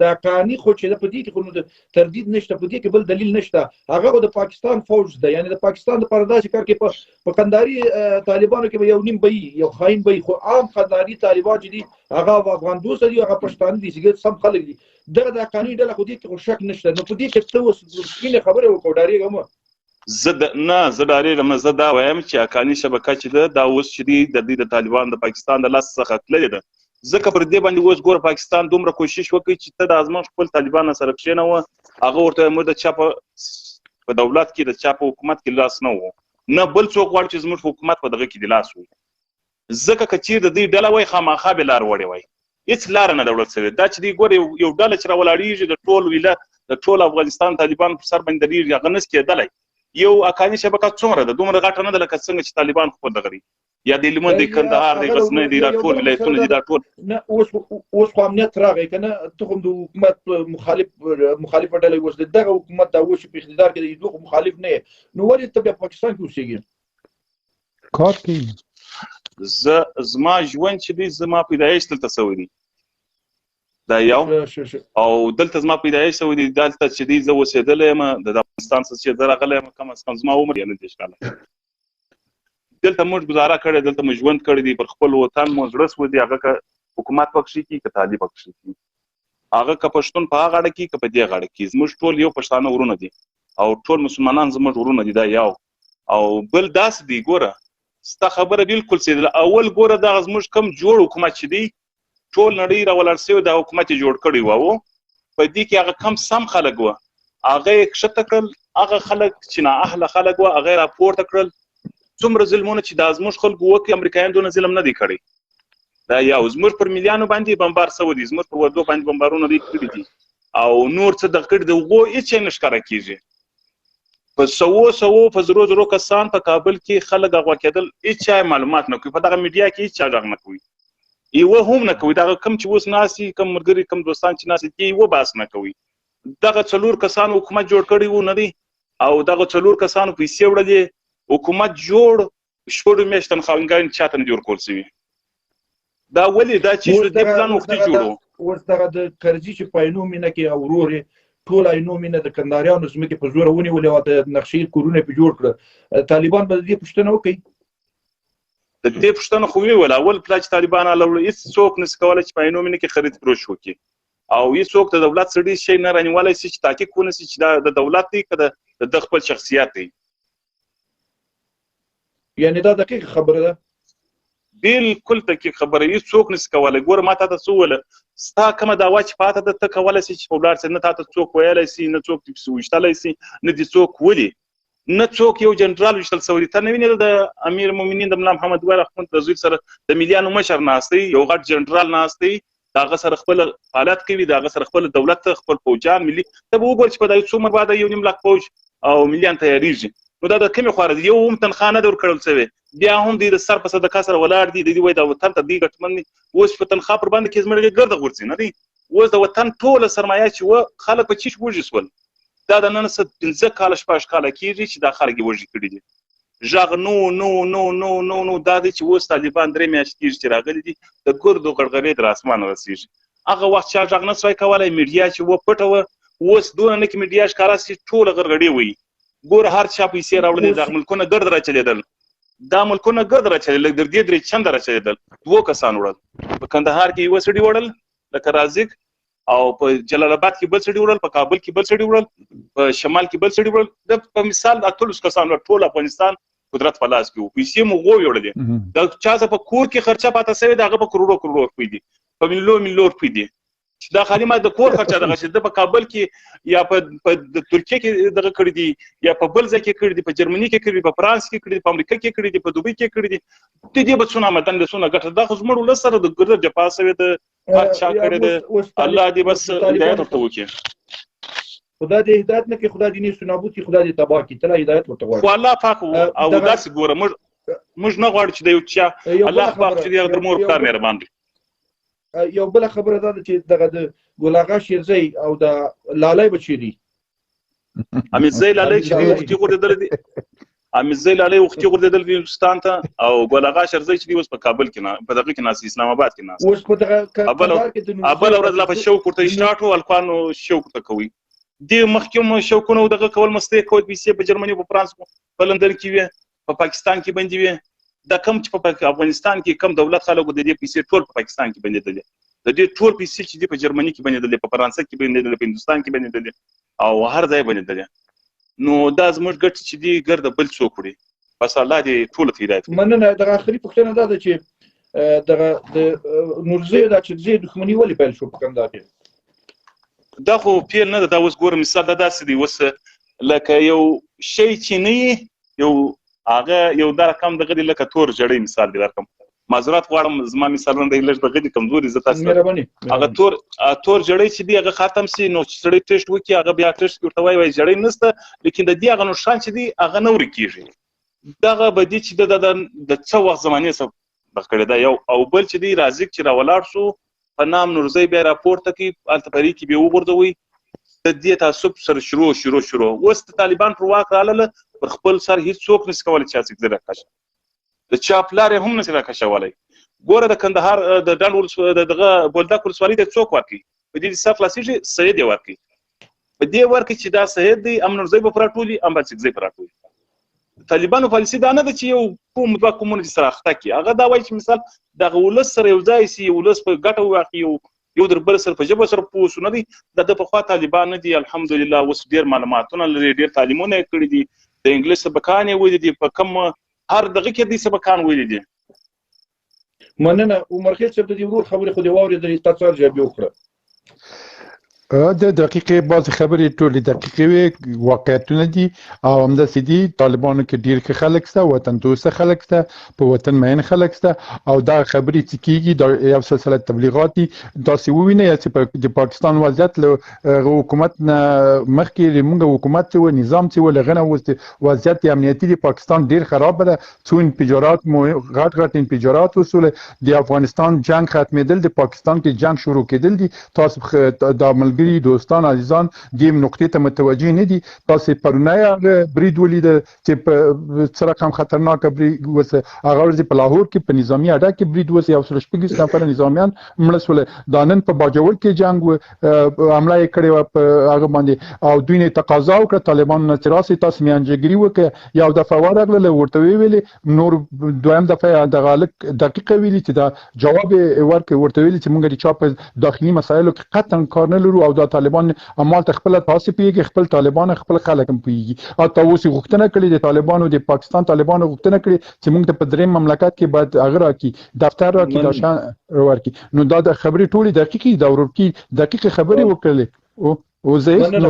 دا قانوني خو چې په دې کې خو نو تردید نشته، په دې کې بل دلیل نشته. هغه د پاکستان فوج ده، یعنی د پاکستان د پرداسي کار کې په قنداري طالبانو کې یو نیم بي یو خاين بي، خو عام قنداري طالبان چې دي هغه افغان دوست دي، هغه پښتانه دي، چې سم خلک دي. دغه د قانوني ډله خو دې کې خو شک نشته. نو په دې کې ته اوس سپینه خبره وکړه ډارېږم زه ډارېږم. زه دا وایم چې حقاني شبکه چې ده دا اوس چې دي د دې د طالبان د پاکستان د لاس څخه تللې ده. ځکه پر دې باندې اوس ګوره پاکستان دومره کوشش وکړي چې ته د ازمن خپل طالبان سره کښېنوه، هغه ورته موږ د چا په دولت کې د چا په حکومت کې لاس نه و، نه بل څوک غواړي چې زموږ حکومت په دغه کې د لاس و. ځکه که چېرې د دې ډله وای خامخا به لار وړې وای، هېڅ لاره نه دولت سوې. دا چې دی ګوره یو ډله چې راولاړېږي د ټول ولایت د ټول افغانستان طالبان پر سر باندې درېږي، هغه نس کېدلی. یو حقاني شبکه څومره ده؟ دومره غټه نه ده لکه څنګه چې طالبان خپل دغه دي، یا د هلمند دی، کندهار دی، غزنی دی، دا ټول ولایتونه دي، دا ټول. اوس خو امنیت راغی که نه، ته خو د حکومت مخالفه ډله اوس دغه حکومت دا اوس په اقتدار کې د دوه مخالف نه یې، نو ولې ته بیا پاکستان کې اوسېږې کار کوي؟ زما ژوند چې دی زما پیدایش دلته سوی دی، دا یو. او دلته زما پیدایش سوی دی، دلته چې دی زه اوسېدلی یم، د افغانستان څخه چې زه راغلی یم، کم از کم زما عمر یې 29 کاله. دلته موږ گزاره کړې، دلته موږ ژوند کړی دی، پر خپل وطن مو زړه سوځي، هغه که حکومت پکښې کي که طالب پکښې کي، هغه که پښتون په هغه غاړه کي که په دې غاړه کي، زموږ ټول یو پښتانه ورونه دي او ټول مسلمانان زموږ ورونه دي، دا یو. او بل داسې دی ګوره ستا خبره بالکل سیدله. اول ګوره دغه زموږ کوم جوړ حکومت چې دی ټول نړۍ راولاړ سوی، دا حکومت یې جوړ کړی و، په دې کې هغه کم سم خلک وه، هغه یې کښته کړل. هغه خلک چې نااهله خلک وه هغه یې راپورته کړل. څومره ظلمونه چې دا زموږ خلکو وکړي، امریکایان دونه ظلم نه دی کړی. دا یو. زموږ پر ملیانو باندې بمبار سوی دی، زموږ پر ودو باندې بمبارونه دوی کړي دي، او نور څه دغه کړي د هغو هېڅ شی نه ښکاره کېږي. په سوو په زرو کسان په کابل کې خلک اغوا کېدل، هېڅ چا معلومات نه کوي، په دغه میډیا کې هېڅ چا غږ نه کوي، یوه هم نه کوي. دغه کوم چې اوس ناست دي، کوم ملګري کوم دوستان چې ناست دي، یوه بحث نه کوي. دغه 4 کسانو حکومت جوړ کړی و نه دی، او دغه 4 کسانو پیسې وړلې، حکومت جوړ شپږ میاشتې تنخواهګان چاته نه دي ورکول سوي. دا ولې؟ دا چې د دې پلان وختي جوړ و. اوس دغه د کرزي چې په عینو مینه کې او ورور یې ټول عینو مینه د کندهاریانو ځمکې په زوره ونیولې او د نقشې کورونه پې جوړ کړه. طالبان به د دې پوښتنه وکړي؟ د دې پوښتنه خو ویې ویل. اول پلا چې طالبان راوړل، هېڅ څوک نشي کولی چې په عینو مینه کې خرید فروش وکړي، او هېڅ څوک د دولت سړي شی نه رانیولی شي چې تحقیق ونه شي چې دا د دولت دی که د ده خپل شخصیت دی. یعنې دا دقیق خبره ده؟ بالکل دقیق خبره. هېڅ څوک نشي کولی. ګوره ما تا ته څه وویله، ستا کومه دعوا چې پاته ده ته کولی شي چې په ولاړ سې، نه تا ته څوک ویلی شي، نه څوک دې پسې ویشتلی شي، نه دې څوک ولي، نه څوک یو جنرال ویشتل شوی دی. ته نه وینې د امیر المؤمنین د ملا محمد ویل اخوند د زوی سره د ملیانو مشر ناست دی، یو غټ جنرال ناست دی، د هغه سره خپل فعالیت کوي، د هغه سره خپل دولت خپل فوجان ملي. ته به وګورې چې په دا څومره بعد 1.5 لک فوج او ملیان تیارېږي. نو دا د کومې خوا ده؟ یو هم تنخوا نه ده ورکړل سوې، بیا هم دوی د سر په صدقه سره ولاړ دي. دوی وایي دا وطن ته دوی ګټمن دي، اوس په تنخوا پر باندې کې زموږ ګرده غورځي نه دی. اوس د وطن ټوله سرمایه چې وه خلک په چیش وږي سول. دا د نن څه 15 کاله 16 کاله کېږي چې دا خلک یې وږي کړي دي. غږ نو دا دی چې اوس طالبان 3 میاشتې کېږي چې راغلي دي، د ګردو غړغړې تر اسمانه رسېږي. هغه وخت چا غږ نه سوی کولی، میډیا چې وه پټه وه، اوس دونه نه کې میډیا ښکاره شي ټوله غرغړې وایي. ګوره هر چا پیسې راوړلې، دغه ملکونه ګرد راچلېدل، دا ملکونه ګرد راچلېدل، در دې 3 چنده راچلېدل. 2 کسان وړل، په کندهار کې یوه سړي وړل لکه رازق، او په جلال آباد کې بل سړي وړل، په کابل کې بل سړي وړل، په شمال کې بل سړي وړل. په مثال 28 کسان وړل، ټول افغانستان قدرت په لاس کې و، پیسې مو ووړلې. د چا څه په کور کې خرچه پاته سوې ده، هغه په کروڑو روپۍ دي، په ملیونو روپۍ دي. دا خالي ما د کور خرچه دغه چې د په کابل کې یا په ترکیه کې دغه کړي دي، یا په بل ځای کې کړي دي، په جرمني کې کړي دي، په فرانس کې کړي دي، په امریکا کې کړي دي، په دوبۍ کې کړي دي. د دې به څونه آمدن ده، څونه ګټه ده. خو زموږ ولس سره د ګرده جفا سوې ده، هر چا کړې ده. الله دې بس هدایت ورته وکړي. خدا دې هدایت نه کړي، خدا دې نیست نابود کړي، خدا دې تباه کړي. ته لا هدایت ورته غواړې؟ خو الله پاک او داسې ګوره، موږ نه غواړو چې د یو چا الله پاک چې دی هغه در مور پلار مهربان دی. یو بله خبره دا ده چې دغه د ګل اغا شیرزی او د لالی بچي دي، امیرزی لالی چې دی وختي غورځېدلی دي. امیرزی لالی وختي غورځېدل دي هندوستان ته او ګل اغا شرزی چې دی اوس په کابل کې نه په دغه کې ناست اسلام آباد کې ناست اوس په دغه کندهار کې د ابل ورځ لا په شوق ورته اشتراټ او الکوانو شوق ته کوي د مخکوم شوقونه دغه کول مستې کوي پیسې په جرمني په فرانس په لندن کې وي په پاکستان کې باندې وي دا کم چې په افغانستان کې کم دولت خلکو د دې پیسې ټول په پاکستان کې باندې دي د دې ټول پیسې چې په جرمني کې باندې دي په فرانس کې باندې دي په هندوستان کې باندې دي او هر ځای باندې دي نو دا زموږ ګټ چې دی ګرد بل څوک وړي بس الله دې ټول ته هدایت وکړي مننه دغه اخري پوښتنه ده چې دغه د نورزی د چرزی دښمنی ولې پیل شو په کندهار کې دا خو پیل نه ده دا اوس ګورم مثال دا داسې دی اوس لکه یو شی چې نه یو هغه یو دا رقم دغه دی لکه تور جړی مثال دی رقم معذرت غواړم زما مثالونه دی لږ دغه دی کمزوري زه تاسو هغه تور جړی چې دی هغه ختم سي نو چې سړی ټیسټ وکړي هغه بیا ټیسټ ورته وایي جړی نشته لیکن د دې هغه نقصان چې دی هغه نه ورکیږي دغه بدی چې د څو وخت زمانه سره بخړه دا یو او بل چې دی راځي چې راولاړ شو په نام نورزی بیا راپورته کی التپری کی به وګرځوي د دې تعصب سره شروع اوس طالبان پر واک رااله پر خپل سر هیڅ څوک نس کولای چې څنګه راکشه د چاپلار هم نس راکشولای ګوره د کندهار د ډالول دغه بولدک ولسوالۍ د څوک ورکی په دې سر خلاصيږي سید ورکی په دې ورکی چې دا سید دی امن نورزی په پراټولي ام بچي پراټولي طالبانو پالیسي دا نه ده چې یو کوم دوه کومونه سره اخته کی هغه دا وایي چې مثال د ولس سره یو ځای سي ولس په ګټه واقعي یو در بل سره په جبه سره پوسونه دي د په خوا طالبان نه دي الحمدلله اوس ډیر معلوماتونه لري ډیر تعلیمونه کړی دي د انګلیس سبقان ویل دي په کم هر دغه کې دي سبقان ویل دي مننه عمر خیل صاحب د دې ورو خبرې خو دی واورېدلې تاسو جواب وکړه د دقیقې بعض خبرې ټولې دقیقې وي واقعیتونه دي او همداسې دي طالبانو کې ډېر ښه خلک شته وطن دوسته خلک شته په وطن مین خلک شته او دا خبرې چې کېږي دا یو سلسله تبلیغات دي داسې ووینئ چې د پاکستان وضعیت له حکومت نه مخکې زموږ حکومت چې و نظام چې و له هغه نه اوس وضعیت امنیتي د پاکستان ډېر خرابه ده څو انفجارات غټ انفجارات وسوله د افغانستان جنګ ختمېدل د پاکستان کې جنګ شروع کېدل دي تاسو د دوستان عزیزان دیم نقطې ته متوجه نه دي تاسو پرونی هغه برید ولید چې په سره کم خطرناک برید وسه هغه ورځ په لاهور کې په نظامی اډه کې برید وسه یو سل شپږ نفر نظامیان مړه شول دانن په باجوړ کې جنگ حمله کړې و په هغه باندې او دوی نه تقاضا وکړه طالبان نه تراسي تاسو میانجګری وکړه یو دفعه ورغله ورته ویلې نور دویم دفعه د غالک دقیقه ویلې چې دا جواب ورکړ ورته ویلې چې موږ د چا په داخلي مسایلو کې قطعا کار نه لرو او دا طالبان عمل خپل تاسو پیږي خپل طالبان خپل خلک هم پیږي او تاسو غوښتنه کړې د طالبانو د پاکستان طالبانو غوښتنه کړې چې موږ ته په دریم مملکت کې بعد اگر کی دفتر را کې داشان ورکی نو دا د خبرې ټولې دقیقې دا ورکی دقیقه خبرې وکړلې او زه